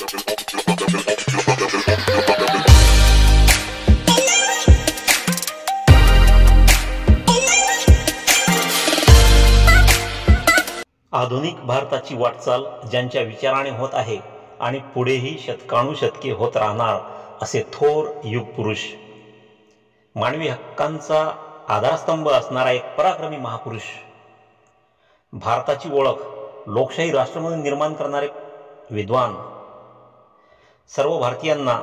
आधुनिक भारताची वाटचाल ज्यांच्या विचाराने होत आहे आणि पुढेही शतकानुशतके होत राहणार असे थोर युगपुरुष, मानवी हक्कांचा आधारस्तंभ असणारा एक पराक्रमी महापुरुष, भारताची ओळख लोकशाही राष्ट्र म्हणून निर्माण करणारे विद्वान, सर्व भारतीयांना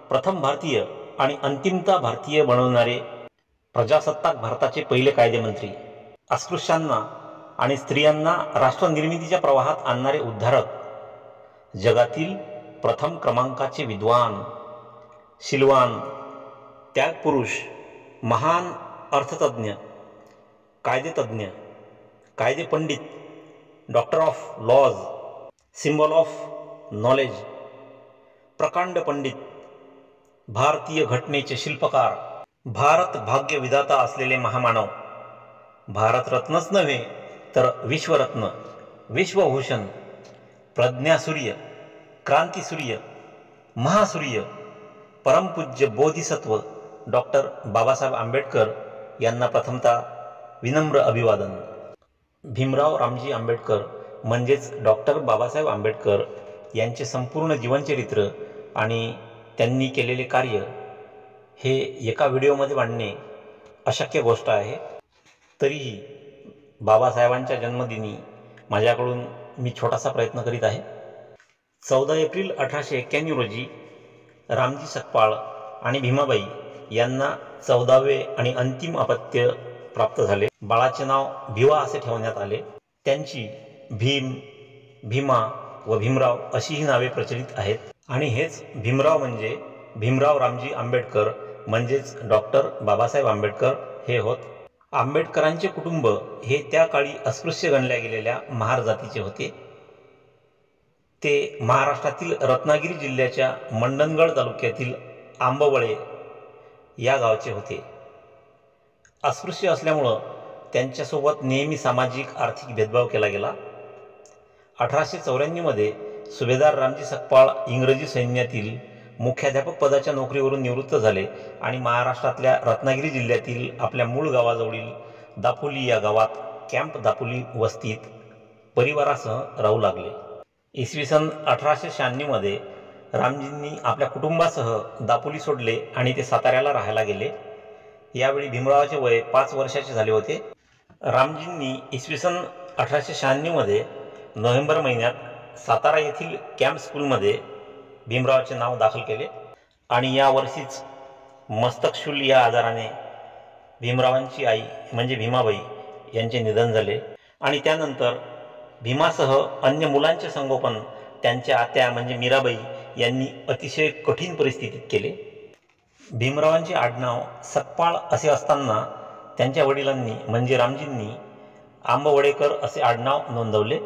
प्रथम भारतीय आणि अंतिमता भारतीय बनवणारे प्रजासत्ताक भारताचे पहिले कायदेमंत्री, अस्पृश्यांना आणि स्त्रियांना राष्ट्रनिर्मितीच्या प्रवाहात आणणारे उद्धारक, जगातील प्रथम क्रमांकाचे विद्वान, शीलवान, त्यागपुरुष, महान अर्थतज्ञ, कायदेतज्ञ, कायदेपंडित, doctor of laws, symbol of knowledge, प्रकांड पंडित, भारतीय घटनेचे शिल्पकार, भारत भाग्य विधाता असलेले महामानव, भारतरत्नच नव्हे तर विश्वरत्न, विश्वभूषण, प्रज्ञासूर्य, क्रांतीसूर्य, महासूर्य, परमपूज्य बोधिसत्व डॉक्टर बाबासाहेब आंबेडकर यांना प्रथमतः विनम्र अभिवादन। भीमराव रामजी आंबेडकर म्हणजेच डॉक्टर बाबासाहेब आंबेडकर यांचे संपूर्ण जीवनचरित्र आणि त्यांनी केलेले कार्य हे एका व्हिडिओमध्ये मांडणे अशक्य गोष्ट आहे। तरीही बाबासाहेबांच्या जन्मदिनी माझ्याकडून मी छोटासा प्रयत्न करीत आहे। 14 एप्रिल 1891 रोजी रामजी सकपाळ आणि भीमाबाई यांना 14वे आणि अंतिम अपत्य प्राप्त झाले। बाळाचे नाव भिवा असे ठेवण्यात आले। त्यांची भीम, भीमा व भीमराव अशी ही नावे प्रचलित आहेत आणि हेच भीमराव म्हणजे भीमराव रामजी आंबेडकर म्हणजेच डॉक्टर बाबासाहेब आंबेडकर हे होत। आंबेडकरांचे कुटुंब हे त्या काळी अस्पृश्य गणल्या गेलेल्या महार जातीचे होते। ते महाराष्ट्रातील रत्नागिरी जिल्ह्याच्या मंडणगड तालुक्यातील आंबवळे या गावचे होते। अस्पृश्य असल्यामुळं त्यांच्यासोबत नेहमी सामाजिक आर्थिक भेदभाव केला गेला। 1894 मध्ये सुभेदार रामजी सकपाळ इंग्रजी सैन्यातील मुख्याध्यापक पदाच्या नोकरीवरून निवृत्त झाले आणि महाराष्ट्रातल्या रत्नागिरी जिल्ह्यातील आपल्या मूळ गावाजवळील दापोली या गावात कॅम्प दापोली वस्तीत परिवारासह राहू लागले। इसवी सन 1896 मध्ये रामजींनी आपल्या कुटुंबासह दापोली सोडले आणि ते साताऱ्याला राहायला गेले। यावेळी भीमरावाचे वय 5 वर्षाचे झाले होते। रामजींनी इसवी सन 1896 मध्ये नोव्हेंबर महिन्यात सातारा येथील कॅम्प स्कूलमध्ये भीमरावाचे नाव दाखल केले आणि या वर्षीच मस्तकशूल या आजाराने भीमरावांची आई म्हणजे भीमाबाई यांचे निधन झाले आणि त्यानंतर भीमासह अन्य मुलांचे संगोपन त्यांच्या आत्या म्हणजे मीराबाई यांनी अतिशय कठीण परिस्थितीत केले। भीमरावांचे आडनाव सकपाळ असे असताना त्यांच्या वडिलांनी म्हणजे रामजींनी आंबवडेकर असे आडनाव नोंदवले।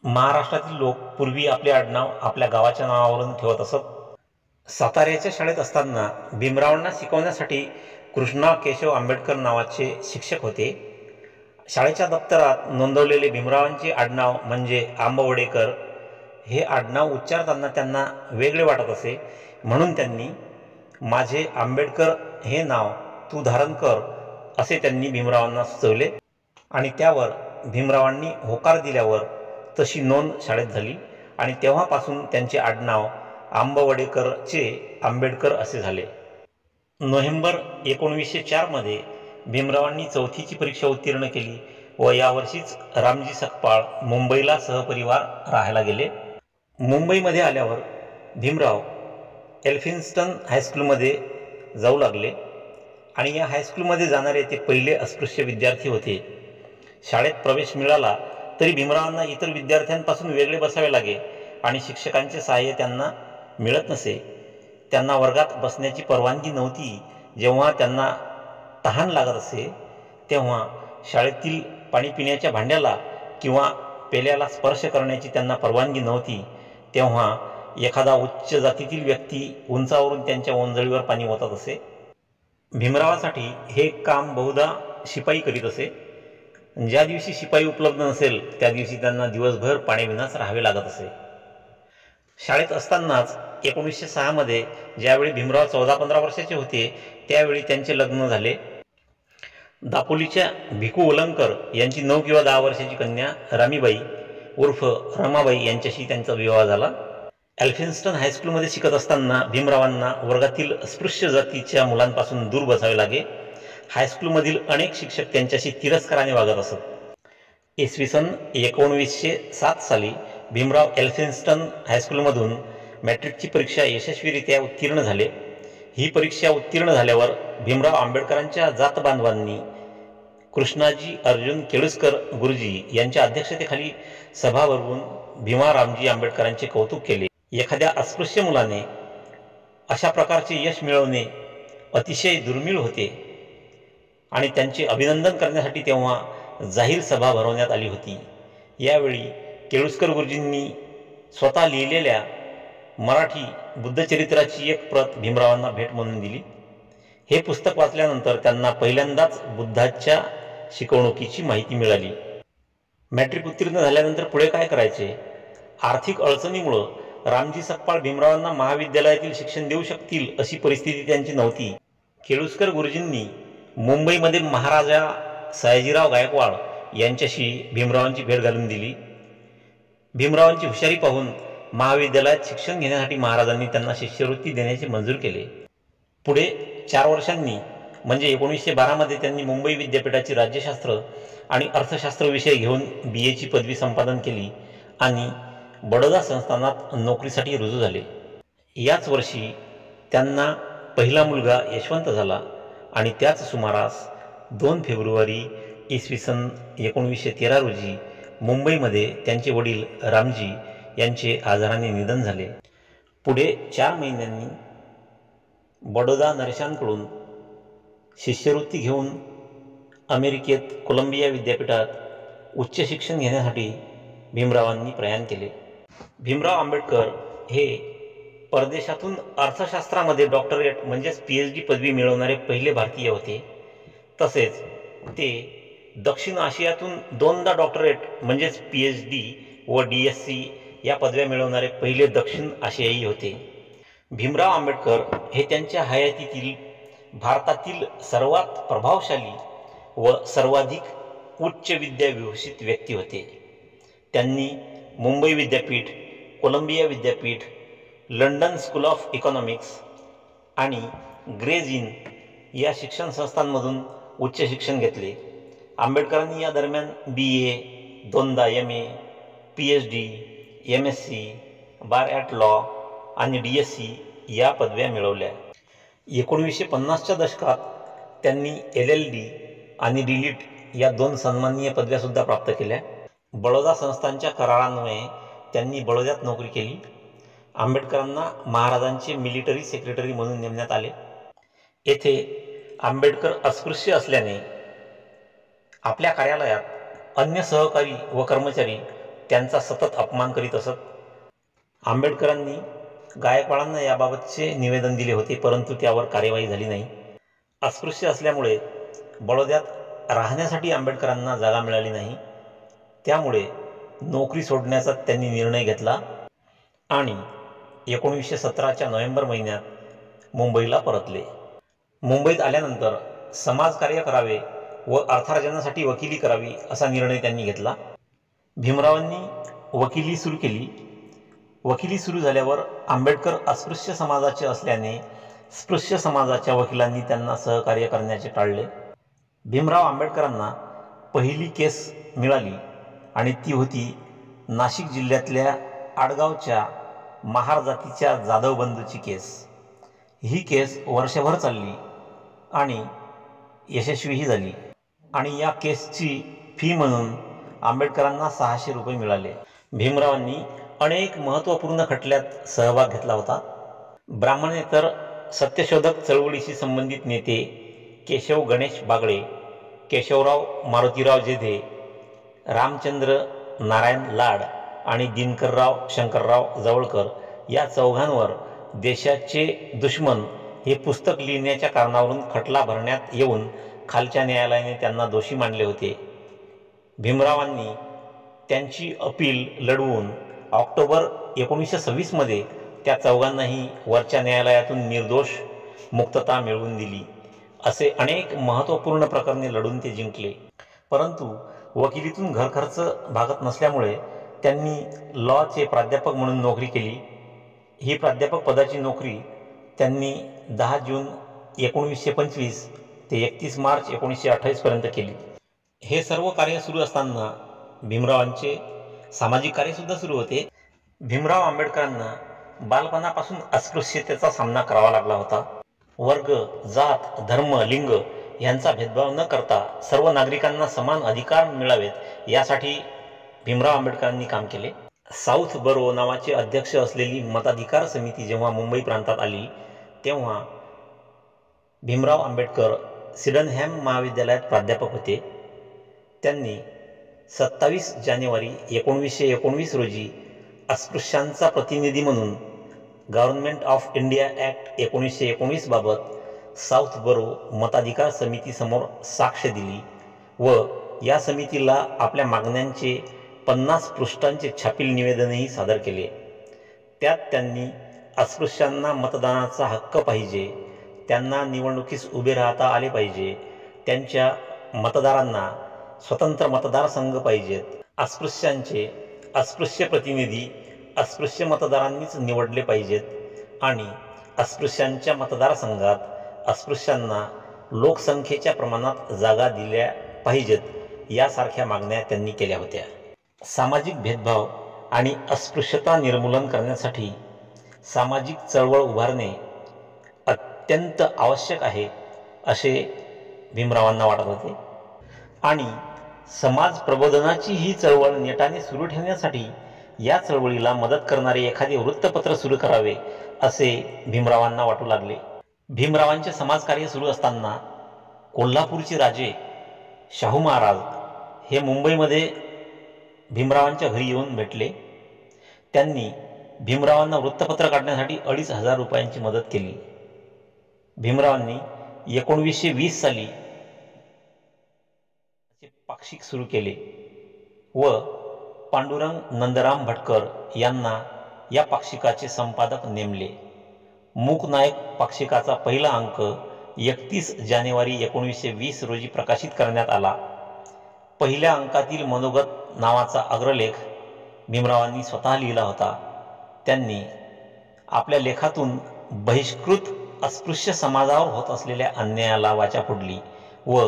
महाराष्ट्रातील लोक पूर्वी आपले आडनाव आपल्या गावाच्या नावावरून ठेवत असत। साताऱ्याच्या शाळेत असताना भीमरावांना शिकवण्यासाठी कृष्णा केशव आंबेडकर नावाचे शिक्षक होते। शाळेच्या दप्तरात नोंदवलेले भीमरावांचे आडनाव म्हणजे आंबवडेकर हे आडनाव उच्चारताना त्यांना वेगळे वाटत असे, म्हणून त्यांनी माझे आंबेडकर हे नाव तू धारण कर असे त्यांनी भीमरावांना सुचवले आणि त्यावर भीमरावांनी होकार दिल्यावर तशी नोंद शाळेत झाली आणि तेव्हापासून त्यांचे आडनाव आंबवडेकरचे आंबेडकर असे झाले। नोव्हेंबर 1904 मध्ये भीमरावांनी 4थीची परीक्षा उत्तीर्ण केली व यावर्षीच रामजी सकपाळ मुंबईला सहपरिवार राहायला गेले। मुंबईमध्ये आल्यावर भीमराव एल्फिन्स्टन हायस्कूलमध्ये जाऊ लागले आणि या हायस्कूलमध्ये जाणारे ते पहिले अस्पृश्य विद्यार्थी होते। शाळेत प्रवेश मिळाला तरी भीमरावांना इतर विद्यार्थ्यांपासून वेगळे बसावे लागे आणि शिक्षकांचे सहाय्य त्यांना मिळत नसे। त्यांना वर्गात बसण्याची परवानगी नव्हती। जेव्हा त्यांना तहान लागत असे तेव्हा शाळेतील पाणी पिण्याच्या भांड्याला किंवा पेल्याला स्पर्श करण्याची त्यांना परवानगी नव्हती। तेव्हा एखादा उच्च जातीतील व्यक्ती उंचावरून त्यांच्या ओंजळीवर पाणी ओतत असे। भीमरावांसाठी हे काम बहुधा शिपाई करीत असे। ज्या दिवशी शिपाई उपलब्ध नसेल त्या दिवशी त्यांना दिवसभर पाण्याविनाच राहावे लागत असे। शाळेत असतानाच 1906 ज्यावेळी भीमराव 14-15 वर्षाचे होते त्यावेळी त्यांचे लग्न झाले. दापोलीच्या भिकू ओलंकर यांची 9 किंवा 10 वर्षाची कन्या रामीबाई उर्फ रमाबाई यांच्याशी त्यांचा विवाह झाला. एल्फिन्स्टन हायस्कूलमध्ये शिकत असताना भीमरावांना वर्गातील स्पृश्य जातीच्या मुलांपासून दूर बसावे लागे. हायस्कूलमधील अनेक शिक्षक त्यांच्याशी तिरस्काराने वागत असत. इसवी सन 1907 साली भीमराव एल्फिन्स्टन हायस्कूलमधून मॅट्रिकची परीक्षा यशस्वीरित्या उत्तीर्ण झाले. ही परीक्षा उत्तीर्ण झाल्यावर भीमराव आंबेडकरांच्या जात बांधवांनी कृष्णाजी अर्जुन केळुस्कर गुरुजी यांच्या अध्यक्षतेखाली सभा भरवून भीमा रामजी आंबेडकरांचे कौतुक केले. एखाद्या अस्पृश्य मुलाने अशा प्रकारचे यश मिळवणे अतिशय दुर्मिळ होते आणि त्यांचे अभिनंदन करण्यासाठी तेव्हा जाहीर सभा भरवण्यात आली होती. यावेळी केळुस्कर गुरुजींनी स्वतः लिहिलेल्या मराठी बुद्धचरित्राची एक प्रत भीमरावांना भेट म्हणून दिली. हे पुस्तक वाचल्यानंतर त्यांना पहिल्यांदाच बुद्धाच्या शिकवणुकीची माहिती मिळाली. मॅट्रिक उत्तीर्ण झाल्यानंतर पुढे काय करायचे? आर्थिक अडचणीमुळं रामजी सकपाळ भीमरावांना महाविद्यालयातील शिक्षण देऊ शकतील अशी परिस्थिती त्यांची नव्हती. केळुस्कर गुरुजींनी मुंबईमध्ये महाराजा सयाजीराव गायकवाड यांच्याशी भीमरावांची भेट घालून दिली. भीमरावांची हुशारी पाहून महाविद्यालयात शिक्षण घेण्यासाठी महाराजांनी त्यांना शिष्यवृत्ती देण्याचे मंजूर केले. पुढे 4 वर्षांनी म्हणजे 1912 त्यांनी मुंबई विद्यापीठाची राज्यशास्त्र आणि अर्थशास्त्र विषय घेऊन BA ची पदवी संपादन केली आणि बडोदा संस्थानात नोकरीसाठी रुजू झाले. याच वर्षी त्यांना पहिला मुलगा यशवंत झाला आणि त्याच सुमारास 2 फेब्रुवारी इसवी सन 1913 रोजी मुंबईमध्ये त्यांचे वडील रामजी यांचे आजाराने निधन झाले. पुढे 4 महिन्यांनी बडोदा नरशांकडून शिष्यवृत्ती घेऊन अमेरिकेत कोलंबिया विद्यापीठात उच्च शिक्षण घेण्यासाठी भीमरावांनी प्रयाण केले. भीमराव आंबेडकर हे परदेशातून अर्थशास्त्रामध्ये डॉक्टरेट म्हणजेच PhD पदवी मिळवणारे पहिले भारतीय होते. तसेच ते दक्षिण आशियातून 2दा डॉक्टरेट म्हणजेच PhD व DSc या पदव्या मिळवणारे पहिले दक्षिण आशियाई होते. भीमराव आंबेडकर हे त्यांच्या हयातीतील भारतातील सर्वात प्रभावशाली व सर्वाधिक उच्च विद्याविभूषित व्यक्ती होते. त्यांनी मुंबई विद्यापीठ, कोलंबिया विद्यापीठ, लंडन स्कूल ऑफ इकॉनॉमिक्स आणि ग्रेज इन या शिक्षण संस्थांमधून उच्च शिक्षण घेतले. आंबेडकरांनी या दरम्यान BA, 2दा MA, PhD, MSc, bar at law आणि DSc या पदव्या मिळवल्या. 1950च्या दशकात त्यांनी LLD आणि DLitt या 2 सन्माननीय पदव्यासुद्धा प्राप्त केल्या. बडोदा संस्थांच्या करारान्वये त्यांनी बडोद्यात नोकरी केली. आंबेडकरांना महाराजांचे मिलिटरी सेक्रेटरी म्हणून नेमण्यात आले. येथे आंबेडकर अस्पृश्य असल्याने आपल्या कार्यालयात अन्य सहकारी व कर्मचारी त्यांचा सतत अपमान करीत असत. आंबेडकरांनी गायकवाडांना याबाबतचे निवेदन दिले होते, परंतु त्यावर कार्यवाही झाली नाही. अस्पृश्य असल्यामुळे बडोद्यात राहण्यासाठी आंबेडकरांना जागा मिळाली नाही. त्यामुळे नोकरी सोडण्याचा त्यांनी निर्णय घेतला आणि 1917च्या नोव्हेंबर महिन्यात मुंबईला परतले. मुंबईत आल्यानंतर समाजकार्य करावे व अर्थार्जनासाठी वकिली करावी असा निर्णय त्यांनी घेतला. भीमरावांनी वकिली सुरू केली. वकिली सुरू झाल्यावर आंबेडकर अस्पृश्य समाजाचे असल्याने स्पृश्य समाजाच्या वकिलांनी त्यांना सहकार्य करण्याचे टाळले. भीमराव आंबेडकरांना पहिली केस मिळाली आणि ती होती नाशिक जिल्ह्यातल्या आडगावच्या महार जातीच्या जाधव बंधूची केस. ही केस वर्षभर चालली आणि यशस्वीही झाली आणि या केसची फी म्हणून आंबेडकरांना 600 रुपये मिळाले. भीमरावांनी अनेक महत्त्वपूर्ण खटल्यात सहभाग घेतला होता. ब्राह्मणेतर सत्यशोधक चळवळीशी संबंधित नेते केशव गणेश बागडे, केशवराव मारुतीराव जेधे, रामचंद्र नारायण लाड आणि दिनकरराव शंकरराव जवळकर या 4घांवर देशाचे दुश्मन हे पुस्तक लिहिण्याच्या कारणावरून खटला भरण्यात येऊन खालच्या न्यायालयाने त्यांना दोषी मानले होते. भीमरावांनी त्यांची अपील लढवून ऑक्टोबर 1926मध्ये त्या चौघांनाही वरच्या न्यायालयातून निर्दोष मुक्तता मिळवून दिली. असे अनेक महत्त्वपूर्ण प्रकरणे लढून ते जिंकले. परंतु वकिलीतून घरखर्च भागत नसल्यामुळे त्यांनी लॉचे प्राध्यापक म्हणून नोकरी केली. ही प्राध्यापक पदाची नोकरी त्यांनी 10 जून 1925 ते 31 मार्च 1928पर्यंत केली. हे सर्व कार्य सुरू असताना भीमरावांचे सामाजिक कार्यसुद्धा सुरू होते. भीमराव आंबेडकरांना बालपणापासून अस्पृश्यतेचा सामना करावा लागला होता. वर्ग, जात, धर्म, लिंग यांचा भेदभाव न करता सर्व नागरिकांना समान अधिकार मिळावेत यासाठी भीमराव आंबेडकरांनी काम केले. साऊथ बरो नावाचे अध्यक्ष असलेली मताधिकार समिती जेव्हा मुंबई प्रांतात आली तेव्हा भीमराव आंबेडकर सिडनहॅम महाविद्यालयात प्राध्यापक होते. त्यांनी 27 जानेवारी 1919 रोजी अस्पृश्यांचा प्रतिनिधी म्हणून गव्हर्नमेंट ऑफ इंडिया ॲक्ट 1919 बाबत साऊथ बरो मताधिकार समितीसमोर साक्ष दिली व या समितीला आपल्या मागण्यांचे 50 पृष्ठांचे छापील निवेदनही सादर केले. त्यात त्यांनी अस्पृश्यांना मतदानाचा हक्क पाहिजे, त्यांना निवडणुकीस उभे राहता आले पाहिजे, त्यांच्या मतदारांना स्वतंत्र मतदारसंघ पाहिजेत, अस्पृश्यांचे अस्पृश्य प्रतिनिधी अस्पृश्य मतदारांनीच निवडले पाहिजेत आणि अस्पृश्यांच्या मतदारसंघात अस्पृश्यांना लोकसंख्येच्या प्रमाणात जागा दिल्या पाहिजेत यासारख्या मागण्या त्यांनी केल्या होत्या. सामाजिक भेदभाव आणि अस्पृश्यता निर्मूलन करण्यासाठी सामाजिक चळवळ उभारणे अत्यंत आवश्यक आहे असे भीमरावांना वाटत होते आणि समाज प्रबोधनाची ही चळवळ नेटाने सुरू ठेवण्यासाठी या चळवळीला मदत करणारे एखादे वृत्तपत्र सुरू करावे असे भीमरावांना वाटू लागले. भीमरावांचे समाजकार्य सुरू असताना कोल्हापूरचे राजे शाहू महाराज हे मुंबईमध्ये भीमरावांच्या घरी येऊन भेटले. त्यांनी भीमरावांना वृत्तपत्र काढण्यासाठी 2,500 रुपयांची मदत केली. भीमरावांनी 1920 साली पाक्षिक सुरू केले व पांडुरंग नंदराम भटकर यांना या पाक्षिकाचे संपादक नेमले. मूकनायक पाक्षिकाचा पहिला अंक 31 जानेवारी 1920 रोजी प्रकाशित करण्यात आला. पहिल्या अंकातील मनोगत नावाचा अग्रलेख भीमरावांनी स्वतः लिहिला होता. त्यांनी आपल्या लेखातून बहिष्कृत अस्पृश्य समाजावर होत असलेल्या अन्यायाला वाचा फोडली व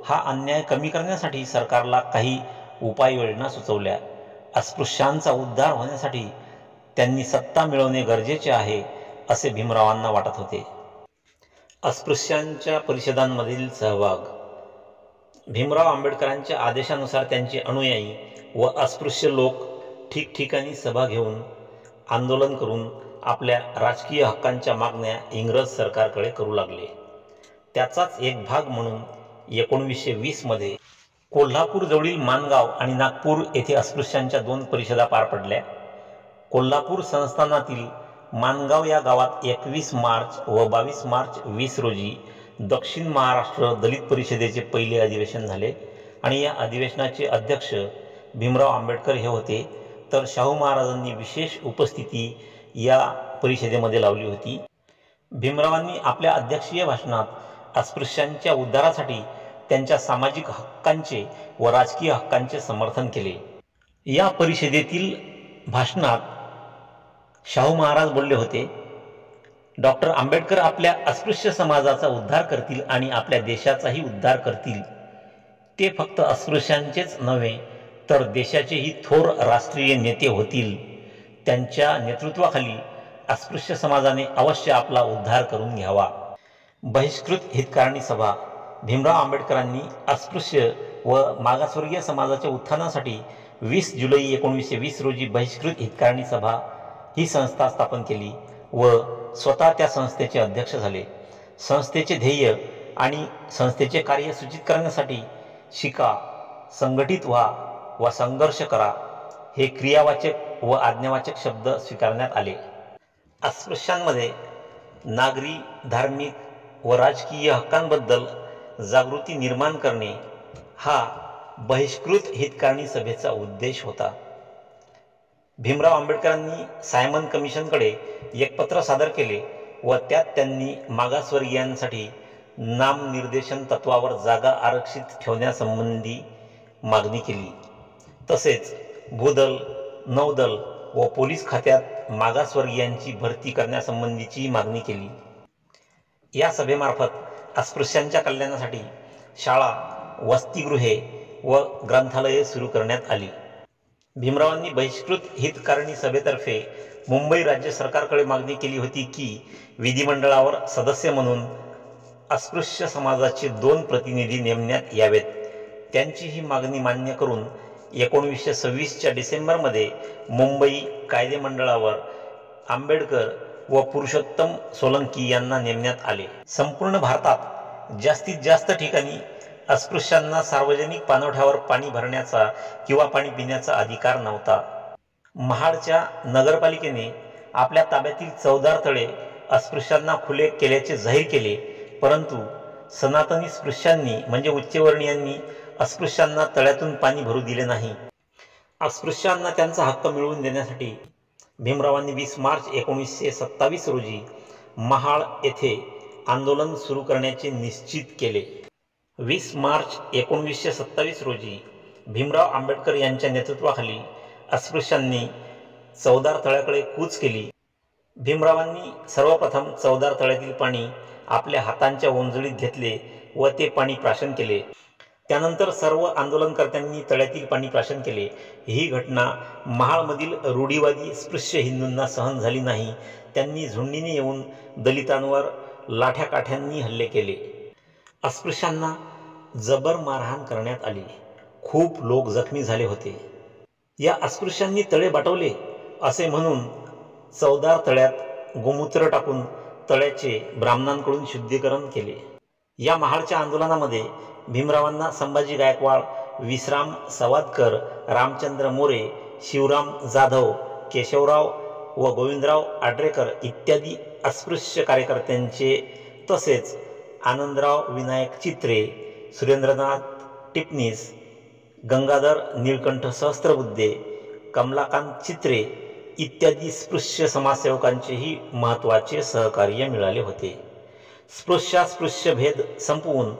हा अन्याय कमी करण्यासाठी सरकारला काही उपाययोजना सुचवल्या. अस्पृश्यांचा उद्धार होण्यासाठी त्यांनी सत्ता मिळवणे गरजेचे आहे असे भीमरावांना वाटत होते. अस्पृश्यांच्या परिषदांमधील सहभाग. भीमराव आंबेडकरांच्या आदेशानुसार त्यांचे अनुयायी व अस्पृश्य लोक ठिकठिकाणी सभा घेऊन आंदोलन करून आपल्या राजकीय हक्कांच्या मागण्या इंग्रज सरकारकडे करू लागले. त्याचाच एक भाग म्हणून 1920 मध्ये कोल्हापूरजवळील माणगाव आणि नागपूर येथे अस्पृश्यांच्या 2 परिषदा पार पडल्या. कोल्हापूर संस्थानातील माणगाव या गावात 21 मार्च व 22 मार्च 20 रोजी दक्षिण महाराष्ट्र दलित परिषदेचे पहिले अधिवेशन झाले आणि या अधिवेशनाचे अध्यक्ष भीमराव आंबेडकर हे होते. तर शाहू महाराजांनी विशेष उपस्थिती या परिषदेमध्ये लावली होती. भीमरावांनी आपल्या अध्यक्षीय भाषणात अस्पृश्यांच्या उद्धारासाठी त्यांच्या सामाजिक हक्कांचे व राजकीय हक्कांचे समर्थन केले. या परिषदेतील भाषणात शाहू महाराज बोलले होते, डॉक्टर आंबेडकर आपल्या अस्पृश्य समाजाचा उद्धार करतील आणि आपल्या देशाचाही उद्धार करतील. ते फक्त अस्पृश्यांचेच नव्हे तर देशाचेही थोर राष्ट्रीय नेते होतील. त्यांच्या नेतृत्वाखाली अस्पृश्य समाजाने अवश्य आपला उद्धार करून घ्यावा. बहिष्कृत हितकारणी सभा. भीमराव आंबेडकरांनी अस्पृश्य व मागासवर्गीय समाजाच्या उत्थानासाठी 20 जुलै 1920 रोजी बहिष्कृत हितकारणी सभा ही संस्था स्थापन केली व स्वतः त्या संस्थेचे अध्यक्ष झाले. संस्थेचे ध्येय आणि संस्थेचे कार्य सूचित करण्यासाठी शिका, संघटित व्हा व संघर्ष करा हे क्रियावाचक व आज्ञावाचक शब्द स्वीकारण्यात आले. अस्पृश्यांमध्ये नागरी, धार्मिक व राजकीय हक्कांबद्दल जागृती निर्माण करणे हा बहिष्कृत हितकारणी सभेचा उद्देश होता. भीमराव आंबेडकरांनी सायमन कमिशनकडे एक पत्र सादर केले व त्यात त्यांनी मागासवर्गीयांसाठी नामनिर्देशन तत्वावर जागा आरक्षित ठेवण्यासंबंधी मागणी केली. तसेच भूदल, नौदल व पोलीस खात्यात मागासवर्गीयांची भरती करण्यासंबंधीची मागणी केली. या सभेमार्फत अस्पृश्यांच्या कल्याणासाठी शाळा, वसतिगृहे व ग्रंथालये सुरू करण्यात आली. भीमरावांनी बहिष्कृत हितकारणी सभेतर्फे मुंबई राज्य सरकारकडे मागणी केली होती की विधिमंडळावर सदस्य म्हणून अस्पृश्य समाजाचे 2 प्रतिनिधी नेमण्यात यावेत. त्यांची ही मागणी मान्य करून 1926च्या डिसेंबरमध्ये मुंबई कायदेमंडळावर आंबेडकर व पुरुषोत्तम सोलंकी यांना नेमण्यात आले. संपूर्ण भारतात जास्तीत जास्त ठिकाणी अस्पृश्यांना सार्वजनिक पाणवठ्यावर पाणी भरण्याचा किंवा पाणी पिण्याचा अधिकार नव्हता. महाडच्या नगरपालिकेने आपल्या ताब्यातील 14 तळे अस्पृश्यांना खुले केल्याचे जाहीर केले, परंतु सनातनी स्पृश्यांनी म्हणजे उच्चवर्णीयांनी अस्पृश्यांना तळ्यातून पाणी भरू दिले नाही. अस्पृश्यांना त्यांचा हक्क मिळवून देण्यासाठी भीमरावांनी 20 मार्च 1927 रोजी महाड येथे आंदोलन सुरू करण्याचे निश्चित केले. 20 मार्च 1927 रोजी भीमराव आंबेडकर यांच्या नेतृत्वाखाली अस्पृश्यांनी 14 तळ्याकडे कूच केली. भीमरावांनी सर्वप्रथम 14 तळ्यातील पाणी आपल्या हातांच्या ओंजळीत घेतले व ते पाणी प्राशन केले. त्यानंतर सर्व आंदोलनकर्त्यांनी तळ्यातील पाणी प्राशन केले. ही घटना महाडमधील रूढीवादी स्पृश्य हिंदूंना सहन झाली नाही. त्यांनी झुंडीने येऊन दलितांवर लाठ्याकाठ्यांनी हल्ले केले. अस्पृश्यांना जबर मारहाण करण्यात आली. खूप लोक जखमी झाले होते. या अस्पृश्यांनी तळे बाटवले असे म्हणून 14 तळ्यात गोमूत्र टाकून तळ्याचे ब्राह्मणांकडून शुद्धीकरण केले. या महाडच्या आंदोलनामध्ये भीमरावांना संभाजी गायकवाड, विश्राम सवादकर, रामचंद्र मोरे, शिवराम जाधव, केशवराव व गोविंदराव आड्रेकर इत्यादी अस्पृश्य कार्यकर्त्यांचे तसेच आनंदराव विनायक चित्रे, सुरेंद्रनाथ टिपणीस, गंगाधर निळकंठ सहस्त्रबुद्धे, कमलाकांत चित्रे इत्यादी स्पृश्य समाजसेवकांचेही महत्त्वाचे सहकार्य मिळाले होते. स्पृश्यास्पृश्य भेद संपवून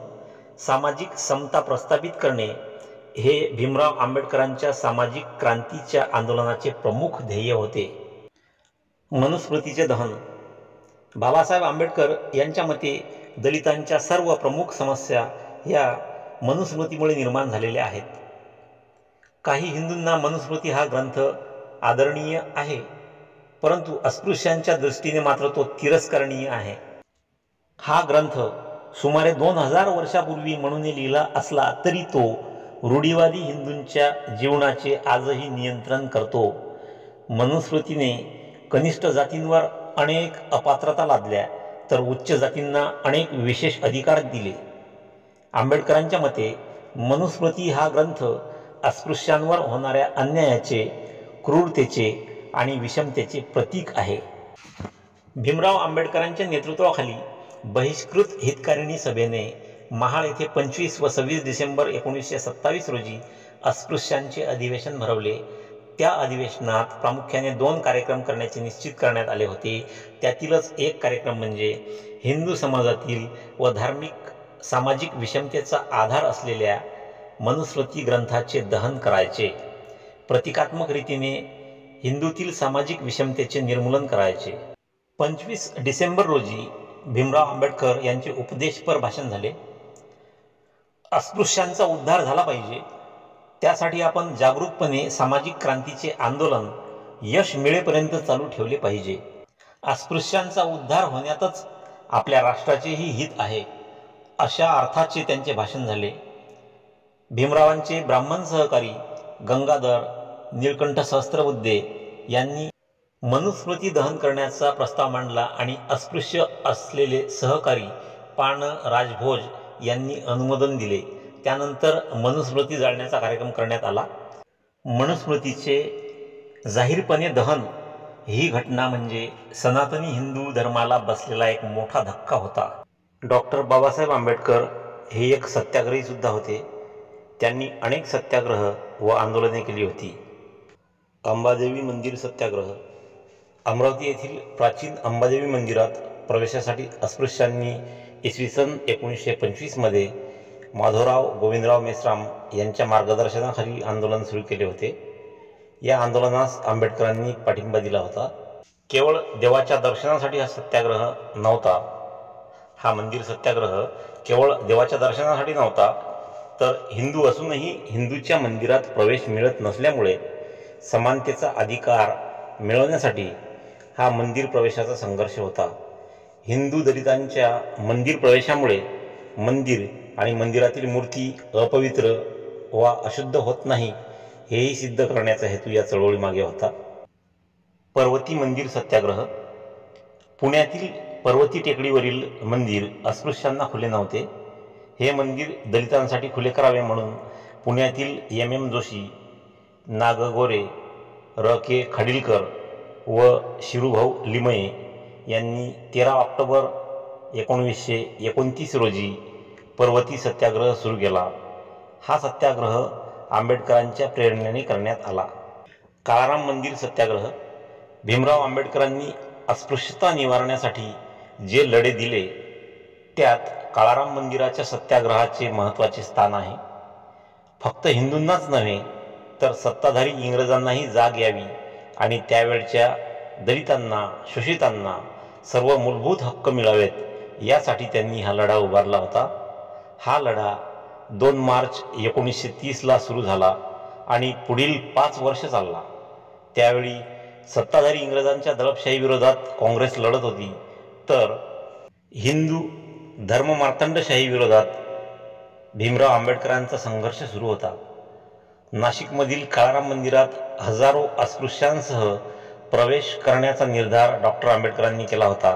सामाजिक समता प्रस्थापित करणे हे भीमराव आंबेडकरांच्या सामाजिक क्रांतीच्या आंदोलनाचे प्रमुख ध्येय होते. मनुस्मृतीचे दहन. बाबासाहेब आंबेडकर यांच्या मते दलितांच्या सर्व प्रमुख समस्या ह्या मनुस्मृतीमुळे निर्माण झालेल्या आहेत. काही हिंदूंना मनुस्मृती हा ग्रंथ आदरणीय आहे, परंतु अस्पृश्यांच्या दृष्टीने मात्र तो तिरस्करणीय आहे. हा ग्रंथ सुमारे 2000 वर्षापूर्वी म्हणून लिहिला असला तरी तो रूढीवादी हिंदूंच्या जीवनाचे आजही नियंत्रण करतो. मनुस्मृतीने कनिष्ठ जातींवर अनेक अपात्रता लादल्या तर उच्च जातींना अनेक विशेष अधिकार दिले. आंबेडकरांच्या मते मनुस्मृती हा ग्रंथ अस्पृश्यांवर होणाऱ्या अन्यायाचे, क्रूरतेचे आणि विषमतेचे प्रतीक आहे. भीमराव आंबेडकरांच्या नेतृत्वाखाली बहिष्कृत हितकारिणी सभेने महाड येथे 25 व 26 डिसेंबर 1927 रोजी अस्पृश्यांचे अधिवेशन भरवले. त्या अधिवेशनात प्रामुख्याने 2 कार्यक्रम करण्याचे निश्चित करण्यात आले होते. त्यातीलच एक कार्यक्रम म्हणजे हिंदू समाजातील व धार्मिक सामाजिक विषमतेचा आधार असलेल्या मनुस्मृती ग्रंथाचे दहन करायचे. प्रतिकात्मक रीतीने हिंदूतील सामाजिक विषमतेचे निर्मूलन करायचे. 25 डिसेंबर रोजी भीमराव आंबेडकर यांचे उपदेशपर भाषण झाले. अस्पृश्यांचा उद्धार झाला पाहिजे, त्यासाठी आपण जागरूकपणे सामाजिक क्रांतीचे आंदोलन यश मिळेपर्यंत चालू ठेवले पाहिजे. अस्पृश्यांचा उद्धार होण्यातच आपल्या राष्ट्राचेही हित आहे, अशा अर्थाचे त्यांचे भाषण झाले. भीमरावांचे ब्राह्मण सहकारी गंगाधर निळकंठ सहस्त्रबुद्धे यांनी मनुस्मृती दहन करण्याचा प्रस्ताव मांडला आणि अस्पृश्य असलेले सहकारी पाण राजभोज यांनी अनुमोदन दिले. त्यानंतर मनुस्मृती जाळण्याचा कार्यक्रम करण्यात आला. मनुस्मृतीचे जाहीरपणे दहन ही घटना म्हणजे सनातनी हिंदू धर्माला बसलेला एक मोठा धक्का होता. डॉक्टर बाबासाहेब आंबेडकर हे एक सत्याग्रही सुद्धा होते. त्यांनी अनेक सत्याग्रह व आंदोलने केली होती. अंबादेवी मंदिर सत्याग्रह. अमरावती येथील प्राचीन अंबादेवी मंदिरात प्रवेशासाठी अस्पृश्यांनी इसवी सन 1925मध्ये माधवराव गोविंदराव मेश्राम यांच्या मार्गदर्शनाखाली आंदोलन सुरू केले होते. या आंदोलनास आंबेडकरांनी पाठिंबा दिला होता. केवळ देवाच्या दर्शनासाठी हा सत्याग्रह नव्हता. हा मंदिर सत्याग्रह केवळ देवाच्या दर्शनासाठी नव्हता, तर हिंदू असूनही हिंदूच्या मंदिरात प्रवेश मिळत नसल्यामुळे समानतेचा अधिकार मिळवण्यासाठी हा मंदिर प्रवेशाचा संघर्ष होता. हिंदू दलितांच्या मंदिर प्रवेशामुळे मंदिर आणि मंदिरातील मूर्ती अपवित्र वा अशुद्ध होत नाही, हेही सिद्ध करण्याचा हेतू या चळवळीमागे होता. पर्वती मंदिर सत्याग्रह. पुण्यातील पर्वती टेकडीवरील मंदिर अस्पृश्यांना खुले नव्हते. हे मंदिर दलितांसाठी खुले करावे म्हणून पुण्यातील MM जोशी, नागगोरे, R.K. खाडिलकर व शिरूभाऊ लिमये यांनी 13 ऑक्टोबर 1929 रोजी पर्वती सत्याग्रह सुरू केला. हा सत्याग्रह आंबेडकरांच्या प्रेरणेने करण्यात आला. काळाराम मंदिर सत्याग्रह. भीमराव आंबेडकरांनी अस्पृश्यता निवारण्यासाठी जे लढे दिले त्यात काळाराम मंदिराच्या सत्याग्रहाचे महत्त्वाचे स्थान आहे. फक्त हिंदूंनाच नव्हे तर सत्ताधारी इंग्रजांनाही जाग यावी आणि त्यावेळच्या दलितांना, शोषितांना सर्व मूलभूत हक्क मिळावेत यासाठी त्यांनी हा लढा उभारला होता. हा लढा 2 मार्च 1930ला सुरू झाला आणि पुढील 5 वर्ष चालला. त्यावेळी सत्ताधारी इंग्रजांच्या दडपशाही विरोधात काँग्रेस लढत होती, तर हिंदू धर्ममार्तंडशाही विरोधात भीमराव आंबेडकरांचा संघर्ष सुरू होता. नाशिकमधील काळाराम मंदिरात हजारो अस्पृश्यांसह प्रवेश करण्याचा निर्धार डॉक्टर आंबेडकरांनी केला होता.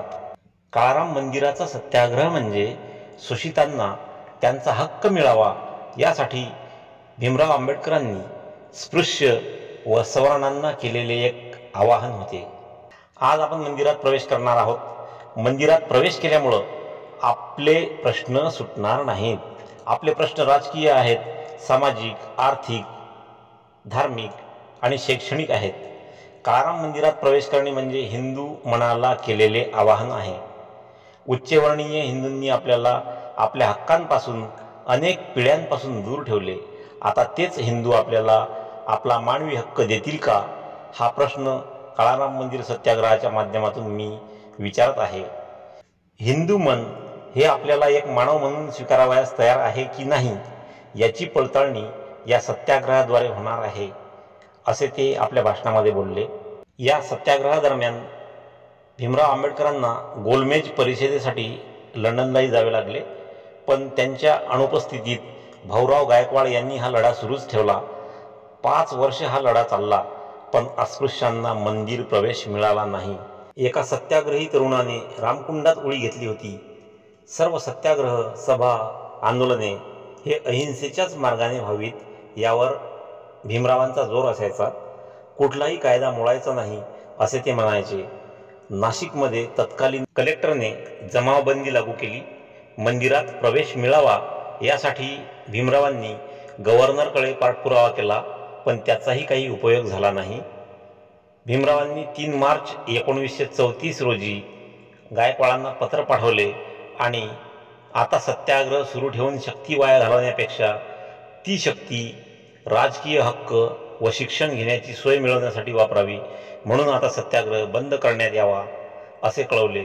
काळाराम मंदिराचा सत्याग्रह म्हणजे शोषितांना त्यांचा हक्क मिळावा यासाठी भीमराव आंबेडकरांनी स्पृश्य व सवर्णांना केलेले एक आवाहन होते. आज आपण मंदिरात प्रवेश करणार आहोत. मंदिरात प्रवेश केल्यामुळं आपले प्रश्न सुटणार नाहीत. आपले प्रश्न राजकीय आहेत, सामाजिक, आर्थिक, धार्मिक आणि शैक्षणिक आहेत. काळाराम मंदिरात प्रवेश करणे म्हणजे हिंदू मनाला केलेले आवाहन आहे. उच्चवर्णीय हिंदूंनी आपल्याला आपल्या हक्कांपासून अनेक पिढ्यांपासून दूर ठेवले. आता तेच हिंदू आपल्याला आपला मानवी हक्क देतील का, हा प्रश्न काळाराम मंदिर सत्याग्रहाच्या माध्यमातून मी विचारत आहे. हिंदू मन हे आपल्याला एक मानव म्हणून स्वीकारावयास तयार आहे की नाही याची पडताळणी या सत्याग्रहाद्वारे होणार आहे, असे ते आपल्या भाषणामध्ये बोलले. या सत्याग्रहादरम्यान भीमराव आंबेडकरांना गोलमेज परिषदेसाठी लंडनलाही जावे लागले, पण त्यांच्या अनुपस्थितीत भाऊराव गायकवाड यांनी हा लढा सुरूच ठेवला. 5 वर्ष हा लढा चालला, पण अस्पृश्यांना मंदिर प्रवेश मिळाला नाही. एका सत्याग्रही तरुणाने रामकुंडात उडी घेतली होती. सर्व सत्याग्रह, सभा, आंदोलने हे अहिंसेच्याच मार्गाने व्हावीत यावर भीमरावांचा जोर असायचा. कुठलाही कायदा मोडायचा नाही असे ते म्हणायचे. नाशिकमध्ये तत्कालीन कलेक्टरने जमावबंदी लागू केली. मंदिरात प्रवेश मिळावा यासाठी भीमरावांनी गव्हर्नरकडे पाठपुरावा केला, पण त्याचाही काही उपयोग झाला नाही. भीमरावांनी 3 मार्च 1934 रोजी गायकवाडांना पत्र पाठवले आणि आता सत्याग्रह सुरू ठेवून शक्ती वाया घालवण्यापेक्षा ती शक्ती राजकीय हक्क व शिक्षण घेण्याची सोय मिळवण्यासाठी वापरावी, म्हणून आता सत्याग्रह बंद करण्यात यावा असे कळवले.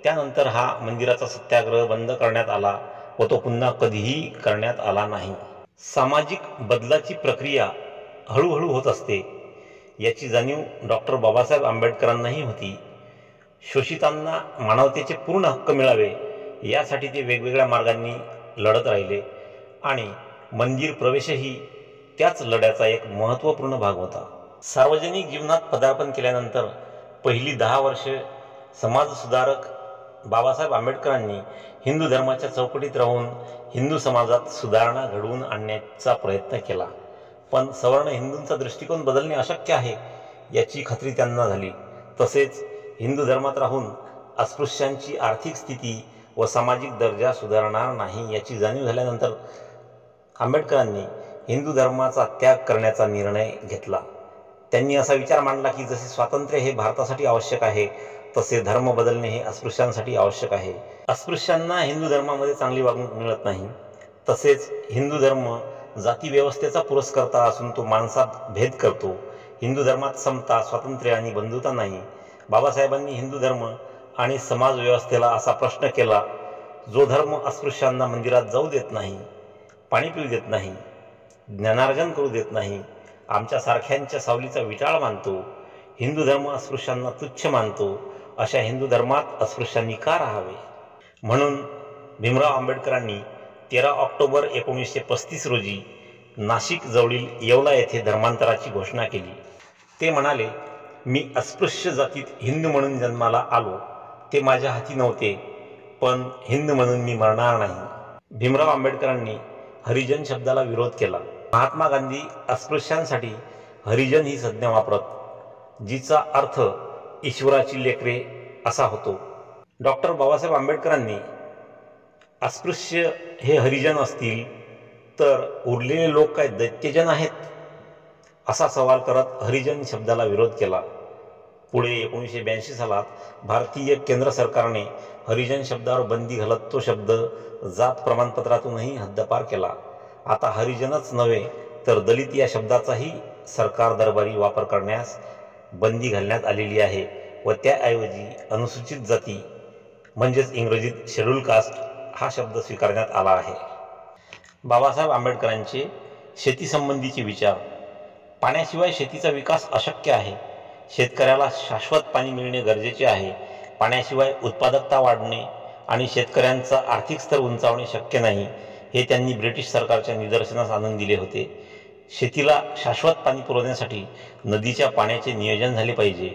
त्यानंतर हा मंदिराचा सत्याग्रह बंद करण्यात आला व तो पुन्हा कधीही करण्यात आला नाही. सामाजिक बदलाची प्रक्रिया हळूहळू होत असते याची जाणीव डॉक्टर बाबासाहेब आंबेडकरांनाही होती. शोषितांना मानवतेचे पूर्ण हक्क मिळावे यासाठी ते वेगवेगळ्या मार्गांनी लढत राहिले आणि मंदिर प्रवेशही त्याच लढ्याचा एक महत्त्वपूर्ण भाग होता. सार्वजनिक जीवनात पदार्पण केल्यानंतर पहिली 10 वर्षे समाजसुधारक बाबासाहेब आंबेडकरांनी हिंदू धर्माच्या चौकटीत राहून हिंदू समाजात सुधारणा घडवून आणण्याचा प्रयत्न केला. पण सवर्ण हिंदूंचा दृष्टिकोन बदलणे अशक्य आहे याची खात्री त्यांना झाली. तसेच हिंदू धर्मात राहून अस्पृश्यांची आर्थिक स्थिती व सामाजिक दर्जा सुधारणार नाही याची जाणीव झाल्यानंतर आंबेडकरांनी हिंदू धर्माचा त्याग करण्याचा निर्णय घेतला. त्यांनी असा विचार मांडला की जसे स्वातंत्र्य हे भारतासाठी आवश्यक आहे, तसे धर्म बदलणे हे अस्पृश्यांसाठी आवश्यक आहे. अस्पृश्यांना हिंदू धर्मामध्ये चांगली वागणूक मिळत नाही. तसेच हिंदू धर्म जाती व्यवस्थेचा पुरस्कर्ता असून तो माणसात भेद करतो. हिंदू धर्मात समता, स्वातंत्र्य आणि बंधुता नाही. बाबासाहेबांनी हिंदू धर्म आणि समाज व्यवस्थेला असा प्रश्न केला, जो धर्म अस्पृश्यांना मंदिरात जाऊ देत नाही, पाणी पिऊ देत नाही, ज्ञानार्जन करू देत नाही, आमच्या सारख्यांच्या सावलीचा विटाळ मानतो, हिंदू धर्म अस्पृश्यांना तुच्छ मानतो, अशा हिंदू धर्मात अस्पृश्यांनी का राहावे? म्हणून भीमराव आंबेडकरांनी 13 ऑक्टोबर 1935 रोजी नाशिक जवळील येवला येथे धर्मांतराची घोषणा केली. ते म्हणाले, मी अस्पृश्य जातीत हिंदू म्हणून जन्माला आलो, ते माझ्या हाती नव्हते, पण हिंदू म्हणून मी मरणार नाही. भीमराव आंबेडकरांनी हरिजन शब्दाला विरोध केला. महात्मा गांधी अस्पृश्यांसाठी हरिजन ही संज्ञा वापरत, जिचा अर्थ ईश्वराची लेकरे असा होतो. डॉक्टर बाबासाहेब आंबेडकरांनी अस्पृश्य हे हरिजन असतील तर उरलेले लोक काय दैत्यजन आहेत, असा सवाल करत हरिजन शब्दाला विरोध केला. पुढे 1982 सालात भारतीय केंद्र सरकारने हरिजन शब्दावर बंदी घालत तो शब्द जात प्रमाणपत्रातूनही हद्दपार केला. आता हरिजनच नव्हे तर दलित या शब्दाचाही सरकार दरबारी वापर करण्यास बंदी घालण्यात आलेली आहे व त्याऐवजी अनुसूचित जाती म्हणजेच इंग्रजीत शेड्यूल कास्ट हा शब्द स्वीकारण्यात आला आहे. बाबासाहेब आंबेडकरांचे शेतीसंबंधीचे विचार. पाण्याशिवाय शेतीचा विकास अशक्य आहे. शेतकऱ्याला शाश्वत पाणी मिळणे गरजेचे आहे. पाण्याशिवाय उत्पादकता वाढणे आणि शेतकऱ्यांचा आर्थिक स्तर उंचावणे शक्य नाही, हे त्यांनी ब्रिटिश सरकारच्या निदर्शनास आणून दिले होते. शेतीला शाश्वत पाणी पुरवण्यासाठी नदीच्या पाण्याचे नियोजन झाले पाहिजे.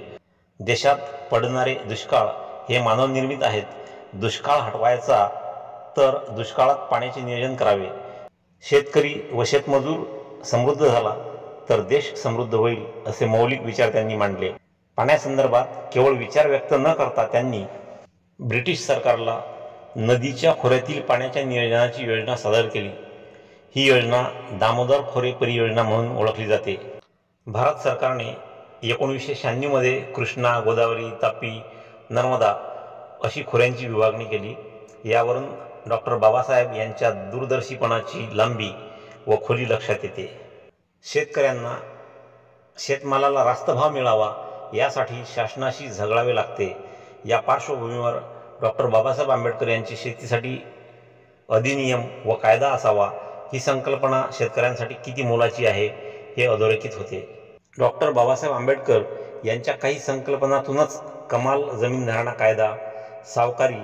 देशात पडणारे दुष्काळ हे मानवनिर्मित आहेत. दुष्काळ हटवायचा तर दुष्काळात पाण्याचे नियोजन करावे. शेतकरी व शेतमजूर समृद्ध झाला तर देश समृद्ध होईल, असे मौलिक विचार त्यांनी मांडले. पाण्यासंदर्भात केवळ विचार व्यक्त न करता त्यांनी ब्रिटिश सरकारला नदीच्या खोऱ्यातील पाण्याच्या नियोजनाची योजना सादर केली. ही योजना दामोदर खोरे परियोजना म्हणून ओळखली जाते. भारत सरकारने 1996 मध्ये कृष्णा, गोदावरी, तापी, नर्मदा अशी खोऱ्यांची विभागणी केली. यावरून डॉक्टर बाबासाहेब यांच्या दूरदर्शीपणाची लांबी व खोली लक्षात येते. शेतकऱ्यांना शेतमालाला रास्त भाव मिळावा यासाठी शासनाशी झगडावे लागते. या पार्श्वभूमीवर डॉक्टर बाबासाहेब आंबेडकर यांची शेतीसाठी अधिनियम व कायदा असावा ही संकल्पना शेतकऱ्यांसाठी किती मोलाची आहे हे अधोरेखित होते. डॉक्टर बाबासाहेब आंबेडकर यांच्या काही संकल्पनातूनच कमाल जमीनधारणा कायदा, सावकारी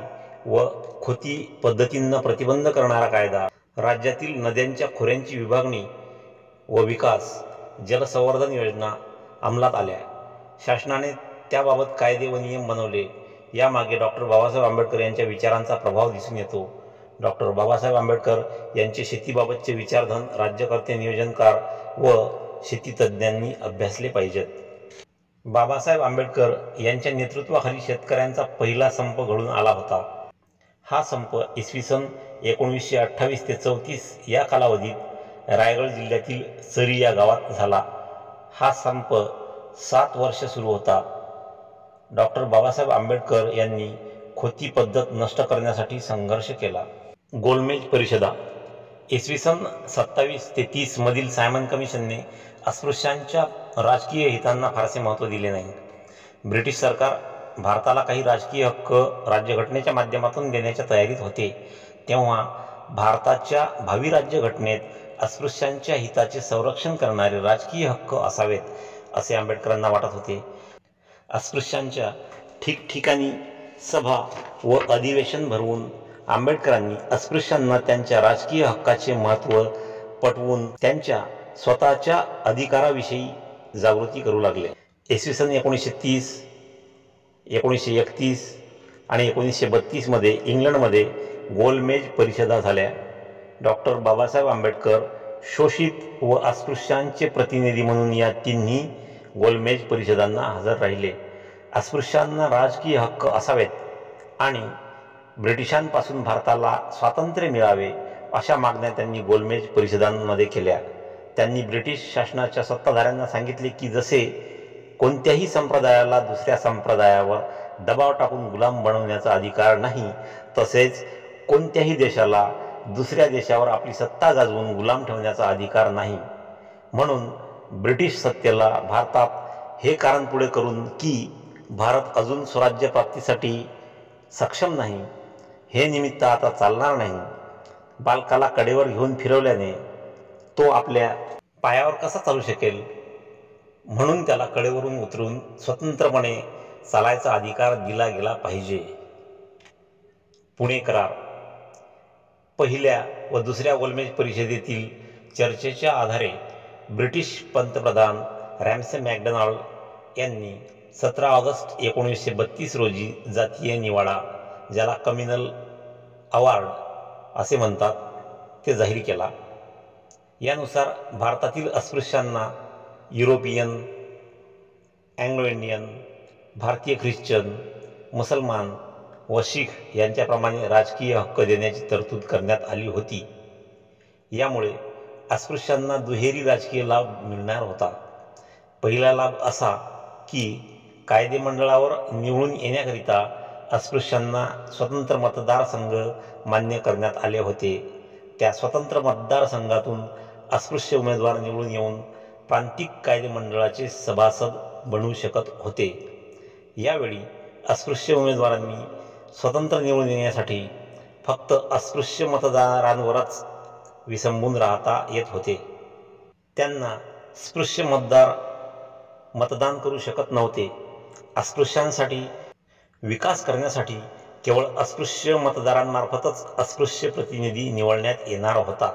व खोती पद्धतींना प्रतिबंध करणारा कायदा, राज्यातील नद्यांच्या खोऱ्यांची विभागणी व विकास, जलसंवर्धन योजना अंमलात आल्या. शासनाने त्याबाबत कायदे व नियम बनवले. यामागे डॉक्टर बाबासाहेब आंबेडकर यांच्या विचारांचा प्रभाव दिसून येतो. डॉक्टर बाबासाहेब आंबेडकर यांचे शेतीबाबतचे विचारधन राज्यकर्ते, नियोजनकार व शेतीतज्ज्ञांनी अभ्यासले पाहिजेत. बाबासाहेब आंबेडकर यांच्या नेतृत्वाखाली शेतकऱ्यांचा पहिला संप घडून आला होता. हा संप इसवी सन 1928 ते 34 या कालावधीत रायगड जिल्ह्यातील चरी या गावात झाला. हा संप 7 वर्ष सुरू होता. डॉक्टर बाबासाहेब आंबेडकर यांनी खोती पद्धत नष्ट करण्यासाठी संघर्ष केला. गोलमेज परिषदा. इसवी सन 27 ते 30 मधील सायमन कमिशनने अस्पृश्यांच्या राजकीय हितांना फारसे महत्त्व दिले नाही. ब्रिटिश सरकार भारताला काही राजकीय हक्क राज्यघटनेच्या माध्यमातून देण्याच्या तयारीत होते. तेव्हा भारताच्या भावी राज्यघटनेत अस्पृश्यांच्या हिताचे संरक्षण करणारे राजकीय हक्क असावेत, असे आंबेडकरांना वाटत होते. अस्पृश्यांच्या ठिकठिकाणी सभा व अधिवेशन भरवून आंबेडकरांनी अस्पृश्यांना त्यांच्या राजकीय हक्काचे महत्त्व पटवून त्यांच्या स्वतःच्या अधिकाराविषयी जागृती करू लागले. इसवी सन 1930, 1931 आणि 1932 मध्ये इंग्लंडमध्ये गोलमेज परिषदा झाल्या. डॉक्टर बाबासाहेब आंबेडकर शोषित व अस्पृश्यांचे प्रतिनिधी म्हणून या तिन्ही गोलमेज परिषदांना हजर राहिले. अस्पृश्यांना राजकीय हक्क असावेत आणि ब्रिटिशांपासून भारताला स्वातंत्र्य मिळावे अशा मागण्या त्यांनी गोलमेज परिषदांमध्ये केल्या. त्यांनी ब्रिटिश शासनाच्या सत्ताधाऱ्यांना सांगितले की जसे कोणत्याही संप्रदायाला दुसऱ्या संप्रदायावर दबाव टाकून गुलाम बनवण्याचा अधिकार नाही, तसेच कोणत्याही देशाला दुसऱ्या देशावर आपली सत्ता गाजवून गुलाम ठेवण्याचा अधिकार नाही. म्हणून ब्रिटिश सत्तेला भारतात हे कारण पुढे करून की भारत अजून स्वराज्य प्राप्तीसाठी सक्षम नाही, हे निमित्त आता चालणार नाही. बालकाला कडेवर घेऊन फिरवल्याने तो आपल्या पायावर कसा चालू शकेल, म्हणून त्याला कडेवरून उतरून स्वतंत्रपणे चालायचा अधिकार दिला गेला पाहिजे. पुणे करार. पहिल्या व दुसऱ्या गोलमेज परिषदेतील चर्चेच्या आधारे ब्रिटिश पंतप्रधान रॅमसे मॅकडोनाल्ड यांनी 17 ऑगस्ट 1932 रोजी जातीय निवाडा, ज्याला कम्युनल अवॉर्ड असे म्हणतात, ते जाहीर केला. यानुसार भारतातील अस्पृश्यांना युरोपियन, अँग्लो इंडियन, भारतीय ख्रिश्चन, मुसलमान व शीख यांच्याप्रमाणे राजकीय हक्क देण्याची तरतूद करण्यात आली होती. यामुळे अस्पृश्यांना दुहेरी राजकीय लाभ मिळणार होता. पहिला लाभ असा की कायदेमंडळावर निवडून येण्याकरिता अस्पृश्यांना स्वतंत्र मतदारसंघ मान्य करण्यात आले होते. त्या स्वतंत्र मतदारसंघातून अस्पृश्य उमेदवार निवडून येऊन प्रांतिक कायदेमंडळाचे सभासद बनू शकत होते. यावेळी अस्पृश्य उमेदवारांनी स्वतंत्र निवडून येण्यासाठी फक्त अस्पृश्य मतदारांवरच विसंबून राहता येत होते. त्यांना स्पृश्य मतदान करू शकत नव्हते. अस्पृश्यांसाठी विकास करण्यासाठी केवळ अस्पृश्य मतदारांमार्फतच अस्पृश्य प्रतिनिधी निवडण्यात येणार होता.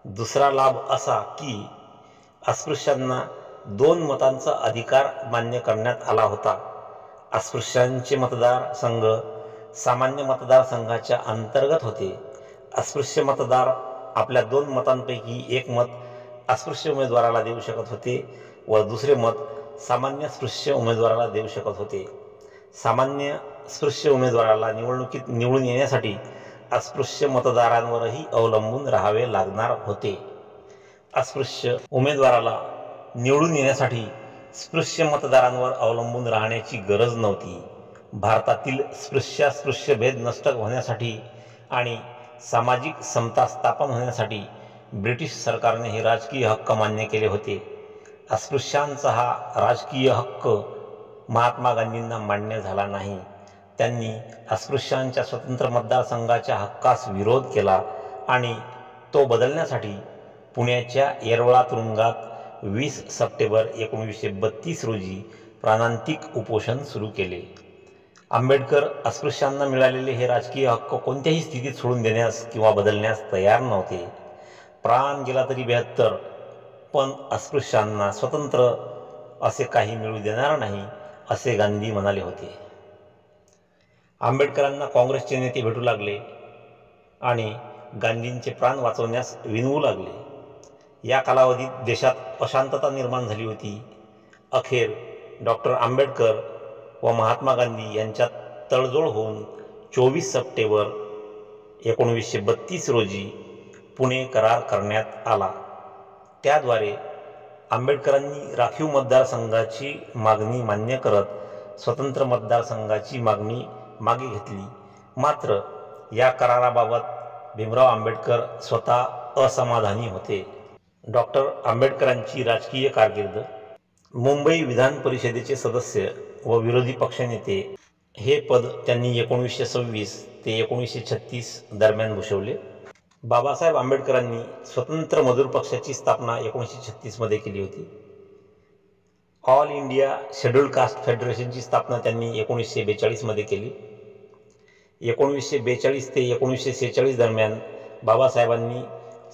दुसरा लाभ असा की अस्पृश्यांना 2 मतांचा अधिकार मान्य करण्यात आला होता. अस्पृश्यांचे मतदारसंघ सामान्य मतदारसंघाच्या अंतर्गत होते. अस्पृश्य मतदार आपल्या 2 मतांपैकी 1 मत अस्पृश्य उमेदवाराला देऊ शकत होते व दुसरे मत सामान्य स्पृश्य उमेदवाराला देऊ शकत होते. सामान्य स्पृश्य उमेदवाराला निवडणुकीत निवडून येण्यासाठी अस्पृश्य मतदारांवरही अवलंबून राहावे लागणार होते. अस्पृश्य उमेदवाराला निवडून येण्यासाठी स्पृश्य मतदारांवर अवलंबून राहण्याची गरज नव्हती. भारतातील स्पृश्यास्पृश्य भेद नष्ट होण्यासाठी आणि सामाजिक समता स्थापन होण्यासाठी ब्रिटिश सरकारने हे राजकीय हक्क मान्य केले होते. अस्पृश्यांचा हा राजकीय हक्क महात्मा गांधींना मान्य झाला नाही. त्यांनी अस्पृश्यांच्या स्वतंत्र मतदारसंघाच्या हक्कास विरोध केला आणि तो बदलण्यासाठी पुण्याच्या येरवळा तुरुंगात 20 सप्टेंबर 1932 रोजी प्राणांतिक उपोषण सुरू केले. आंबेडकर अस्पृश्यांना मिळालेले हे राजकीय हक्क कोणत्याही स्थितीत सोडून देण्यास किंवा बदलण्यास तयार नव्हते. प्राण गेला तरी बेहत्तर, पण अस्पृश्यांना स्वतंत्र असे काही मिळू देणार नाही, असे गांधी म्हणाले होते. आंबेडकरांना काँग्रेसचे नेते भेटू लागले आणि गांधींचे प्राण वाचवण्यास विनवू लागले. या कालावधीत देशात अशांतता निर्माण झाली होती. अखेर डॉक्टर आंबेडकर व महात्मा गांधी यांच्यात तडजोड होऊन 24 सप्टेंबर 1932 रोजी पुणे करार करण्यात आला. त्याद्वारे आंबेडकरांनी राखीव मतदारसंघाची मागणी मान्य करत स्वतंत्र मतदारसंघाची मागणी मागे घेतली. मात्र या कराराबाबत भीमराव आंबेडकर स्वतः असमाधानी होते. डॉक्टर आंबेडकरांची राजकीय कारकीर्द. मुंबई विधान परिषदेचे सदस्य व विरोधी पक्षनेते हे पद त्यांनी 1926 ते 1936 दरम्यान भूषवले. बाबासाहेब आंबेडकरांनी स्वतंत्र मजूर पक्षाची स्थापना 1936 मध्ये केली होती. ऑल इंडिया शेड्यूल्ड कास्ट फेडरेशनची स्थापना त्यांनी 1942 मध्ये केली. 1942 ते 1946 दरम्यान बाबासाहेबांनी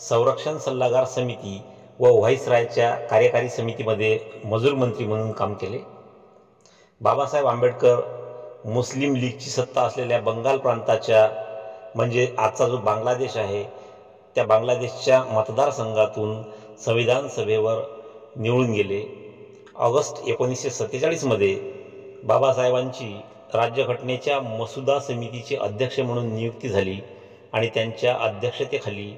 संरक्षण सल्लागार समिती व व्हाईसरायच्या कार्यकारी समितीमध्ये मजूर मंत्री म्हणून काम केले. बाबासाहेब आंबेडकर मुस्लिम लीगची सत्ता असलेल्या बंगाल प्रांताच्या, म्हणजे आजचा जो बांगलादेश आहे, त्या बांगलादेशच्या मतदारसंघातून संविधान सभेवर निवडून गेले. ऑगस्ट 1947 मध्ये बाबासाहेबांची राज्यघटनेच्या मसुदा समितीचे अध्यक्ष म्हणून नियुक्ती झाली आणि त्यांच्या अध्यक्षतेखाली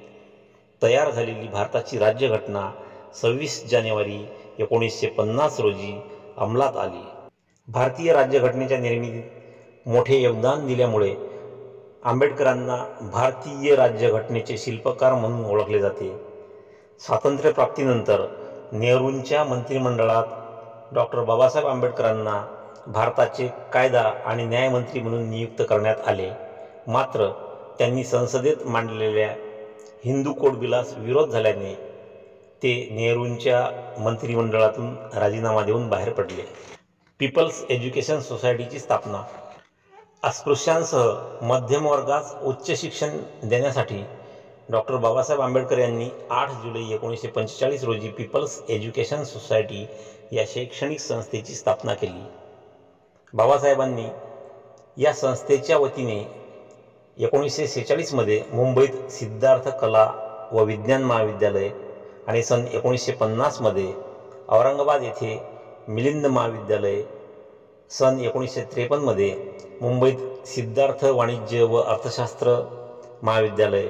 तयार झालेली भारताची राज्यघटना 26 जानेवारी 1950 रोजी अंमलात आली. भारतीय राज्यघटनेच्या निर्मितीत मोठे योगदान दिल्यामुळे आंबेडकरांना भारतीय राज्यघटनेचे शिल्पकार म्हणून ओळखले जाते. स्वातंत्र्यप्राप्तीनंतर नेहरूंच्या मंत्रिमंडळात डॉक्टर बाबासाहेब आंबेडकरांना भारताचे कायदा आणि न्यायमंत्री म्हणून नियुक्त करण्यात आले. मात्र त्यांनी संसदेत मांडलेल्या हिंदू कोड बिलास विरोध झाल्याने ते नेहरूंच्या मंत्रिमंडळातून राजीनामा देऊन बाहेर पडले. पीपल्स एज्युकेशन सोसायटीची स्थापना. अस्पृश्यांसह मध्यमवर्गास उच्च शिक्षण देण्यासाठी डॉक्टर बाबासाहेब आंबेडकर यांनी 8 जुलै 1945 रोजी पीपल्स एज्युकेशन सोसायटी या शैक्षणिक संस्थेची स्थापना केली. बाबासाहेबांनी या संस्थेच्या वतीने 1946 मुंबईत सिद्धार्थ कला व विज्ञान महाविद्यालय आणि सन 1950 औरंगाबाद येथे मिलिंद महाविद्यालय, सन 1953 मुंबईत सिद्धार्थ वाणिज्य व अर्थशास्त्र महाविद्यालय,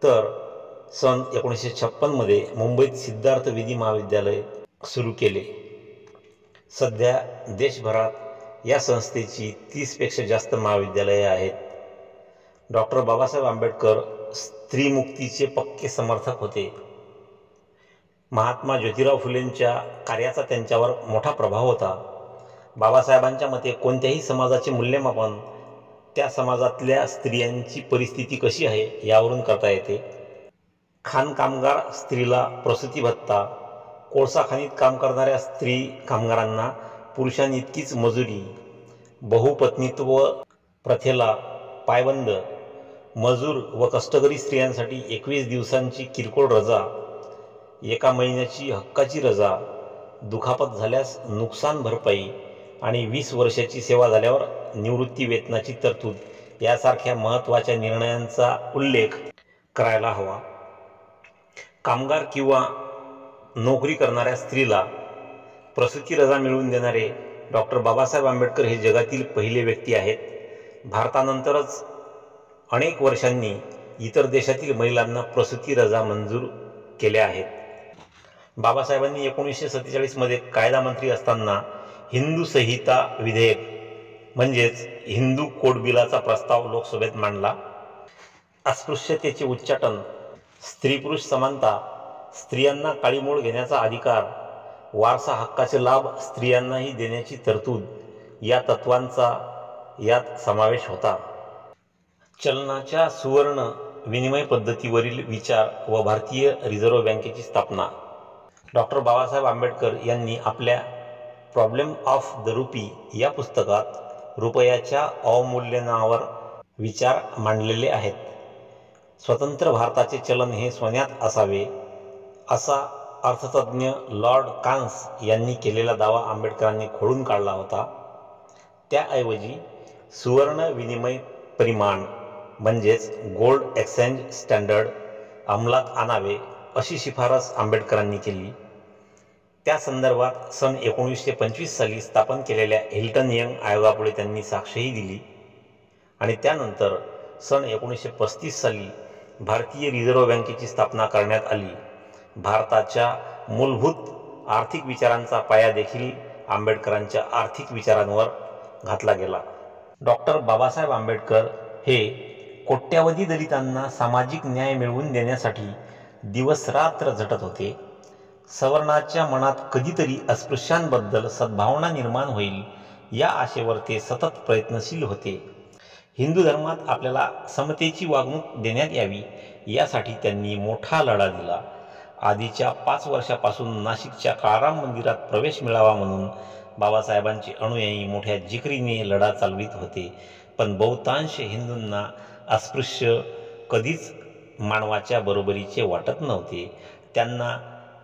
तर सन 1956 मुंबईत सिद्धार्थ विधी महाविद्यालय सुरू केले. सध्या देशभरात या संस्थेची 30पेक्षा जास्त महाविद्यालये आहेत. डॉक्टर बाबासाहेब आंबेडकर स्त्रीमुक्तीचे पक्के समर्थक होते. महात्मा ज्योतिराव फुलेंच्या कार्याचा त्यांच्यावर मोठा प्रभाव होता. बाबासाहेबांच्या मते कोणत्याही समाजाचे मूल्यमापन त्या समाजातल्या स्त्रियांची परिस्थिती कशी आहे यावरून करता येते. खाणकामगार स्त्रीला प्रसूती भत्ता, कोळसा खाणीत काम करणाऱ्या स्त्री कामगारांना पुरुषांइतकीच मजुरी, बहुपत्नीत्व प्रथेला पायबंद, मजूर व कष्टकरी स्त्रियांसाठी 21 दिवसांची किरकोळ रजा, 1 महिन्याची हक्काची रजा, दुखापत झाल्यास नुकसान भरपाई आणि 20 वर्षाची सेवा झाल्यावर निवृत्ती वेतनाची तरतूद यासारख्या महत्त्वाच्या निर्णयांचा उल्लेख करायला हवा. कामगार किंवा नोकरी करणाऱ्या स्त्रीला प्रसूती रजा मिळवून देणारे डॉक्टर बाबासाहेब आंबेडकर हे जगातील पहिले व्यक्ती आहेत. भारतानंतरच अनेक वर्षांनी इतर देशातील महिलांना प्रसूती रजा मंजूर केल्या आहेत. बाबासाहेबांनी 1947 कायदा मंत्री असताना हिंदू संहिता विधेयक म्हणजेच हिंदू कोड बिलाचा प्रस्ताव लोकसभेत मांडला. अस्पृश्यतेचे उच्चाटन, स्त्री पुरुष समानता, स्त्रियांना काळीमोड घेण्याचा अधिकार, वारसा हक्काचे लाभ स्त्रियांनाही देण्याची तरतूद या तत्वांचा यात समावेश होता. चलनाच्या सुवर्ण विनिमय पद्धतीवरील विचार व भारतीय रिझर्व्ह बँकेची स्थापना. डॉक्टर बाबासाहेब आंबेडकर यांनी आपल्या प्रॉब्लेम ऑफ द रुपी या पुस्तकात रुपयाच्या अवमूल्यनावर विचार मांडलेले आहेत. स्वतंत्र भारताचे चलन हे सोन्यात असावे असा अर्थतज्ज्ञ लॉर्ड कान्स यांनी केलेला दावा आंबेडकरांनी खोडून काढला होता. त्याऐवजी सुवर्ण विनिमय परिमाण म्हणजेच गोल्ड एक्सचेंज स्टँडर्ड अंमलात आणावे अशी शिफारस आंबेडकरांनी केली. त्या संदर्भात सन 1925 साली स्थापन केलेल्या हिल्टन यंग आयोगापुढे त्यांनी साक्षही दिली आणि त्यानंतर सन 1935 साली भारतीय रिझर्व्ह बँकेची स्थापना करण्यात आली. भारताच्या मूलभूत आर्थिक विचारांचा पाया देखील आंबेडकरांच्या आर्थिक विचारांवर घातला गेला. डॉक्टर बाबासाहेब आंबेडकर हे कोट्यावधी दलितांना सामाजिक न्याय मिळवून देण्यासाठी दिवसरात्र झटत होते. सवर्णाच्या मनात कधीतरी अस्पृश्यांबद्दल सद्भावना निर्माण होईल या आशेवर ते सतत प्रयत्नशील होते. हिंदू धर्मात आपल्याला समतेची वागणूक देण्यात यावी यासाठी त्यांनी मोठा लढा दिला. आधीच्या 5 वर्षापासून नाशिकच्या काळाराम मंदिरात प्रवेश मिळावा म्हणून बाबासाहेबांचे अनुयायी मोठ्या जिकरीने लढा चालवित होते. पण बहुतांश हिंदूंना अस्पृश्य कधीच मानवाच्या बरोबरीचे वाटत नव्हते. त्यांना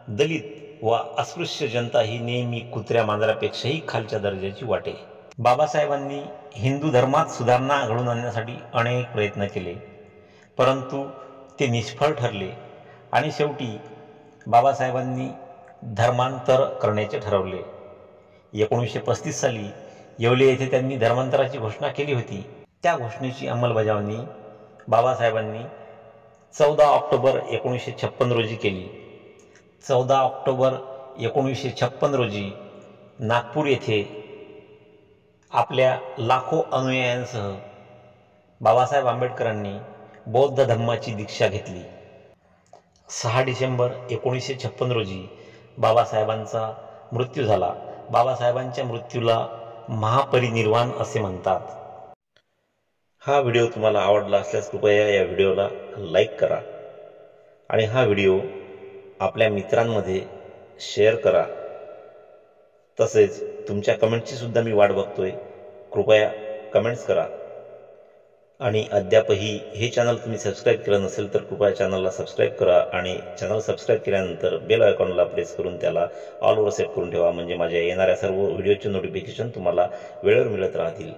दलित व अस्पृश्य जनता ही नेहमी कुत्र्या मांजरापेक्षाही खालच्या दर्जाची वाटे. बाबासाहेबांनी हिंदू धर्मात सुधारणा घडवून आणण्यासाठी अनेक प्रयत्न केले, परंतु ते निष्फळ ठरले आणि शेवटी बाबासाहेबांनी धर्मांतर करण्याचे ठरवले. 1935 साली येवले येथे त्यांनी धर्मांतराची घोषणा केली होती. त्या घोषणेची अंमलबजावणी बाबासाहेबांनी 14 ऑक्टोबर 1956 रोजी केली. 14 ऑक्टोबर 1956 रोजी नागपूर येथे आपल्या लाखो अनुयायांसह बाबासाहेब आंबेडकरांनी बौद्ध धम्माची दीक्षा घेतली. 6 डिसेंबर 1956 रोजी बाबासाहेबांचा मृत्यू झाला. बाबासाहेबांच्या मृत्यूला महापरिनिर्वाण असे म्हणतात. हा व्हिडिओ तुम्हाला आवडला असल्यास कृपया या व्हिडिओला लाईक करा आणि हा व्हिडिओ आपल्या मित्रांमध्ये शेअर करा. तसेच तुमच्या कमेंटची सुद्धा मी वाट बघतोय. कृपया कमेंट्स करा आणि अद्यापही हे चॅनल तुम्ही सबस्क्राईब केलं नसेल तर कृपया चॅनलला सबस्क्राईब करा आणि चॅनल सबस्क्राईब केल्यानंतर बेल आयकॉनला प्रेस करून त्याला ऑलवर सेट करून ठेवा, म्हणजे माझ्या येणाऱ्या सर्व व्हिडिओचे नोटिफिकेशन तुम्हाला वेळेवर मिळत राहतील.